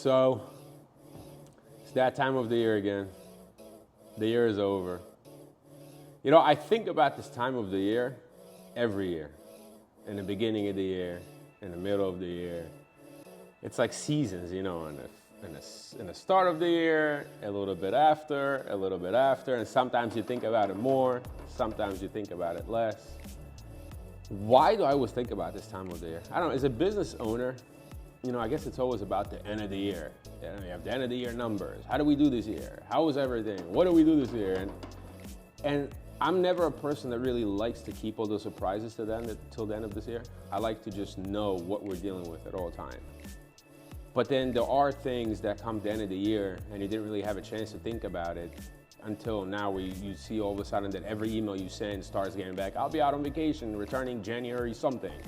So it's that time of the year again. The year is over. You know, I think about this time of the year every year. In the beginning of the year, in the middle of the year. It's like seasons, you know, in the start of the year, a little bit after, and sometimes you think about it more, sometimes you think about it less. Why do I always think about this time of the year? I don't know, as a business owner, you know, I guess it's always about the end of the year. You have the end of the year numbers. How do we do this year? How was everything? What do we do this year? And I'm never a person that really likes to keep all those surprises till the end of this year. I like to just know what we're dealing with at all times. But then there are things that come the end of the year and you didn't really have a chance to think about it until now, where you see all of a sudden that every email you send starts getting back, I'll be out on vacation, returning January something.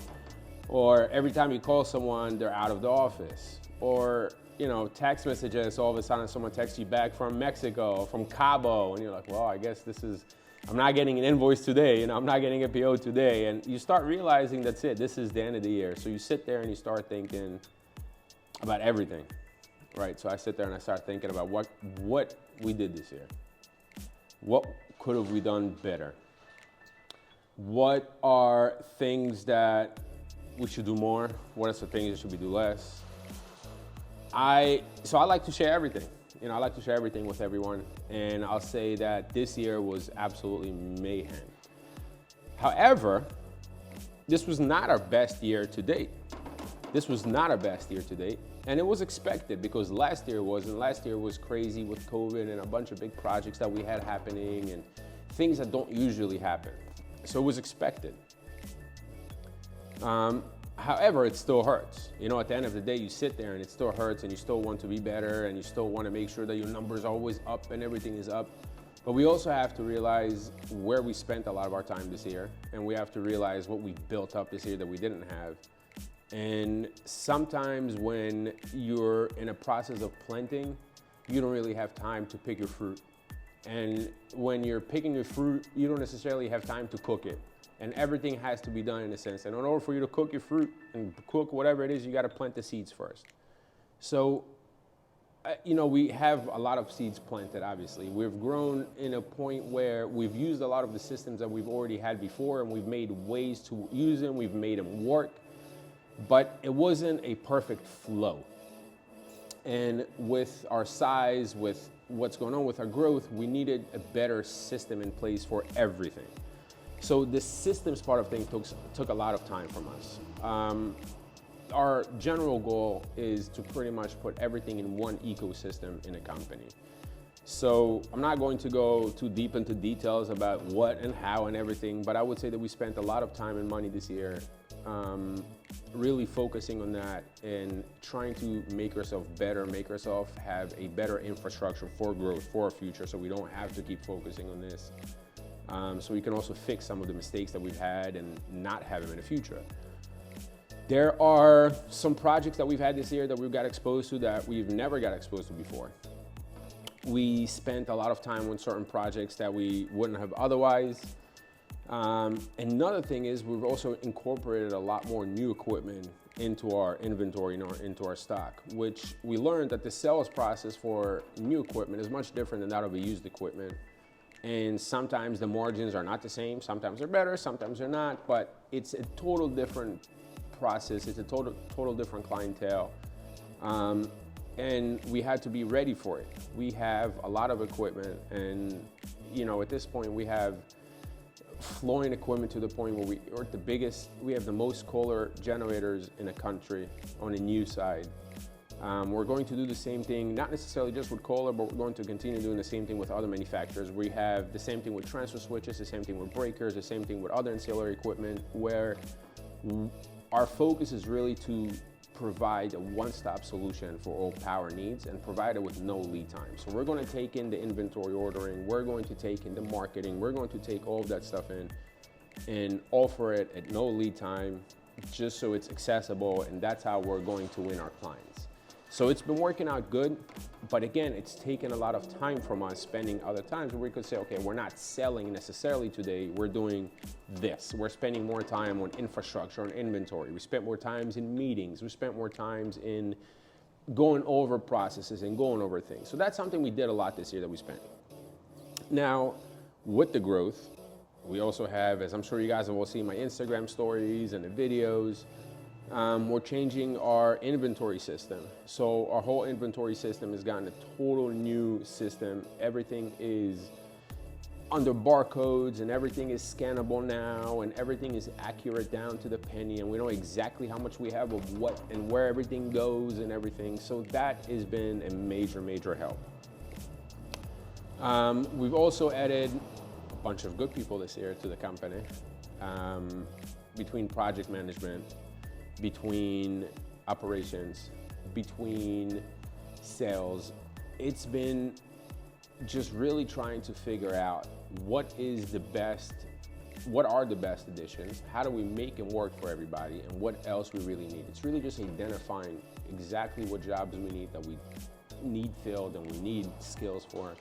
Or every time you call someone, they're out of the office. Or, you know, text messages, all of a sudden someone texts you back from Mexico, from Cabo, and you're like, well, I guess I'm not getting an invoice today, you know, I'm not getting a PO today. And you start realizing that's it, this is the end of the year. So you sit there and you start thinking about everything, right? So I sit there and I start thinking about what we did this year. What could have we done better? What are things that we should do more? What are some things that should we do less? So I like to share everything. You know, I like to share everything with everyone. And I'll say that this year was absolutely mayhem. However, this was not our best year to date. And it was expected because last year was crazy with COVID and a bunch of big projects that we had happening and things that don't usually happen. So it was expected. However, it still hurts. You know, at the end of the day, you sit there and it still hurts and you still want to be better and you still want to make sure that your numbers are always up and everything is up. But we also have to realize where we spent a lot of our time this year, and we have to realize what we built up this year that we didn't have. And sometimes when you're in a process of planting, you don't really have time to pick your fruit. And when you're picking your fruit, you don't necessarily have time to cook it. And everything has to be done in a sense. And in order for you to cook your fruit and cook whatever it is, you got to plant the seeds first. So, you know, we have a lot of seeds planted, obviously. We've grown in a point where we've used a lot of the systems that we've already had before, and we've made ways to use them. We've made them work. But it wasn't a perfect flow. And with our size, with what's going on with our growth, we needed a better system in place for everything. So the systems part of things took a lot of time from us. Our general goal is to pretty much put everything in one ecosystem in a company. So I'm not going to go too deep into details about what and how and everything, but I would say that we spent a lot of time and money this year really focusing on that and trying to make ourselves better, make ourselves have a better infrastructure for growth, for our future, so we don't have to keep focusing on this. So we can also fix some of the mistakes that we've had and not have them in the future. There are some projects that we've had this year that we've got exposed to that we've never got exposed to before. We spent a lot of time on certain projects that we wouldn't have otherwise. Another thing is we've also incorporated a lot more new equipment into our inventory and into our stock, which we learned that the sales process for new equipment is much different than that of a used equipment. And sometimes the margins are not the same. Sometimes they're better, sometimes they're not, but it's a total different process. It's a total different clientele. And we had to be ready for it. We have a lot of equipment, and you know, at this point we have flowing equipment to the point where we have the most Kohler generators in the country on the new side. We're going to do the same thing, not necessarily just with Kohler, but we're going to continue doing the same thing with other manufacturers. We have the same thing with transfer switches, the same thing with breakers, the same thing with other ancillary equipment, where our focus is really to provide a one-stop solution for all power needs and provide it with no lead time. So we're going to take in the inventory ordering, we're going to take in the marketing, we're going to take all of that stuff in and offer it at no lead time, just so it's accessible, and that's how we're going to win our clients. So it's been working out good, but again, it's taken a lot of time from us, spending other times where we could say, okay, we're not selling necessarily today, we're doing this. We're spending more time on infrastructure, on inventory. We spent more times in meetings. We spent more times in going over processes and going over things. So that's something we did a lot this year that we spent. Now, with the growth, we also have, as I'm sure you guys have all seen my Instagram stories and the videos, we're changing our inventory system. So our whole inventory system has gotten a total new system. Everything is under barcodes and everything is scannable now and everything is accurate down to the penny, and we know exactly how much we have of what and where everything goes and everything. So that has been a major, major help. We've also added a bunch of good people this year to the company, between project management, between operations, between sales. It's been just really trying to figure out what are the best additions, how do we make it work for everybody, and what else we really need. It's really just identifying exactly what jobs we need that we need filled and we need skills for,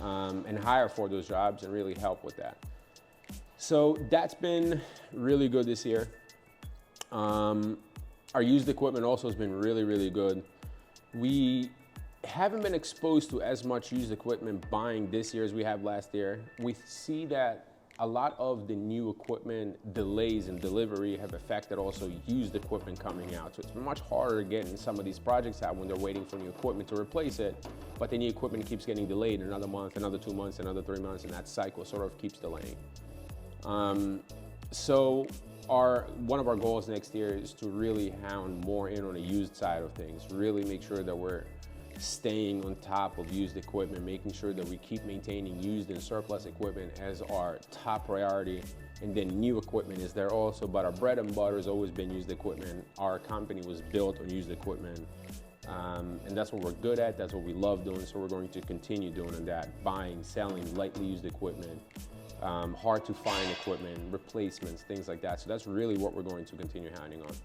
and hire for those jobs and really help with that. So that's been really good this year. Our used equipment also has been really, really good. We haven't been exposed to as much used equipment buying this year as we have last year. We see that a lot of the new equipment delays in delivery have affected also used equipment coming out. So it's much harder getting some of these projects out when they're waiting for new equipment to replace it, but the new equipment keeps getting delayed another month, another 2 months, another 3 months, and that cycle sort of keeps delaying. So one of our goals next year is to really hound more in on the used side of things, really make sure that we're staying on top of used equipment, making sure that we keep maintaining used and surplus equipment as our top priority, and then new equipment is there also, but our bread and butter has always been used equipment. Our company was built on used equipment, and that's what we're good at, that's what we love doing, so we're going to continue doing that, buying, selling lightly used equipment, hard to find equipment, replacements, things like that. So that's really what we're going to continue hounding on.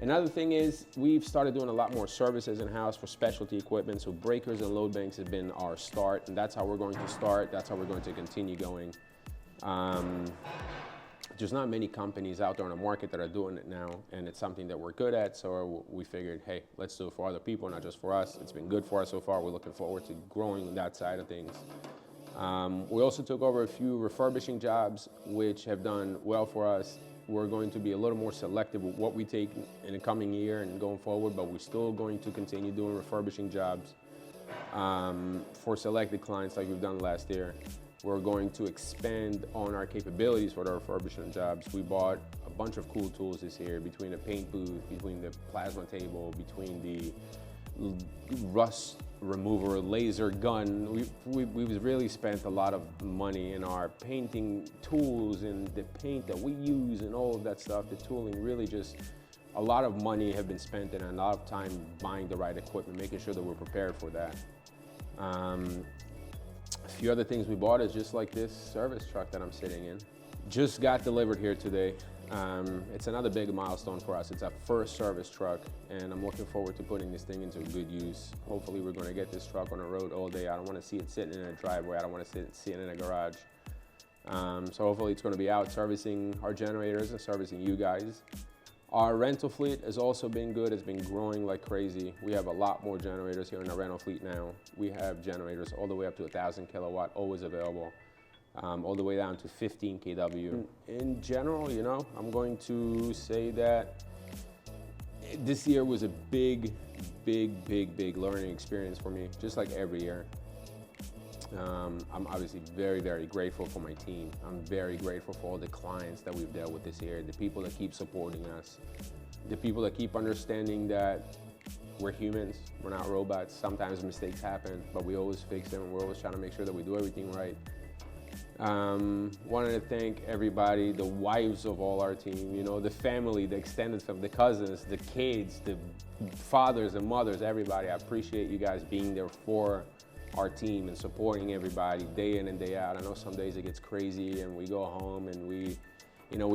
Another thing is we've started doing a lot more services in-house for specialty equipment. So breakers and load banks have been our start, and that's how we're going to start. That's how we're going to continue going. There's not many companies out there on the market that are doing it now, and it's something that we're good at. So we figured, hey, let's do it for other people, not just for us. It's been good for us so far. We're looking forward to growing on that side of things. We also took over a few refurbishing jobs, which have done well for us. We're going to be a little more selective with what we take in the coming year and going forward, but we're still going to continue doing refurbishing jobs for selected clients like we've done last year. We're going to expand on our capabilities for the refurbishing jobs. We bought a bunch of cool tools this year, between the paint booth, between the plasma table, between the rust remover, laser gun. We've really spent a lot of money in our painting tools and the paint that we use and all of that stuff, the tooling. Really just a lot of money have been spent and a lot of time buying the right equipment, making sure that we're prepared for that. A few other things we bought is just like this service truck that I'm sitting in. Just got delivered here today. It's another big milestone for us. It's our first service truck, and I'm looking forward to putting this thing into good use. Hopefully we're going to get this truck on the road all day. I don't want to see it sitting in a driveway. I don't want to see it in a garage. So hopefully it's going to be out servicing our generators and servicing you guys. Our rental fleet has also been good. It's been growing like crazy. We have a lot more generators here in our rental fleet now. We have generators all the way up to 1,000 kilowatt, always available. All the way down to 15 kW. In general, you know, I'm going to say that this year was a big learning experience for me, just like every year. I'm obviously very, very grateful for my team. I'm very grateful for all the clients that we've dealt with this year, the people that keep supporting us, the people that keep understanding that we're humans, we're not robots. Sometimes mistakes happen, but we always fix them. We're always trying to make sure that we do everything right. Wanted to thank everybody, the wives of all our team, you know, the family, the extended family, the cousins, the kids, the fathers and mothers, everybody. I appreciate you guys being there for our team and supporting everybody day in and day out. I know some days it gets crazy and we go home and we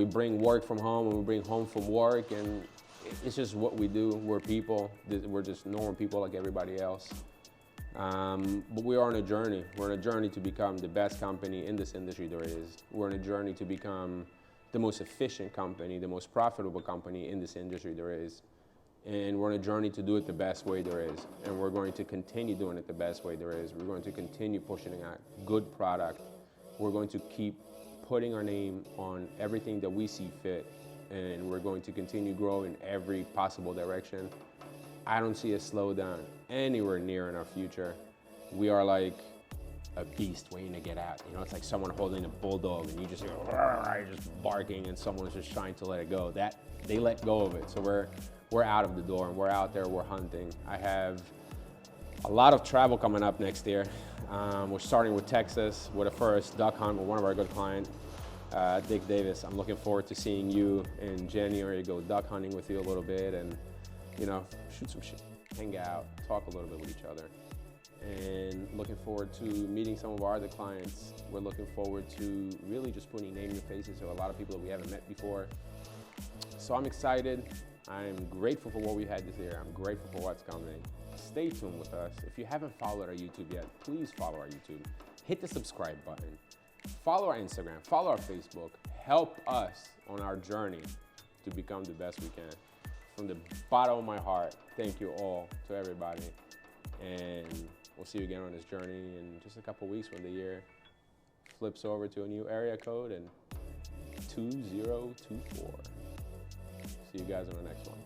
bring work from home and we bring home from work, and it's just what we do. We're people. We're just normal people like everybody else. But we are on a journey. We're on a journey to become the best company in this industry there is. We're on a journey to become the most efficient company, the most profitable company in this industry there is. And we're on a journey to do it the best way there is. And we're going to continue doing it the best way there is. We're going to continue pushing out good product. We're going to keep putting our name on everything that we see fit. And we're going to continue growing in every possible direction. I don't see a slowdown anywhere near in our future. We are like a beast waiting to get out. You know, it's like someone holding a bulldog and you just hear just barking and someone's just trying to let it go. That they let go of it. So we're out of the door and we're out there, we're hunting. I have a lot of travel coming up next year. We're starting with Texas with a first duck hunt with one of our good clients, Dick Davis. I'm looking forward to seeing you in January, go duck hunting with you a little bit and, you know, shoot some shit, hang out, talk a little bit with each other. And looking forward to meeting some of our other clients. We're looking forward to really just putting name and faces to a lot of people that we haven't met before. So I'm excited. I'm grateful for what we had this year. I'm grateful for what's coming. Stay tuned with us. If you haven't followed our YouTube yet, please follow our YouTube. Hit the subscribe button. Follow our Instagram, follow our Facebook. Help us on our journey to become the best we can. From the bottom of my heart, thank you all to everybody. And we'll see you again on this journey in just a couple weeks when the year flips over to a new area code and 2024. See you guys on the next one.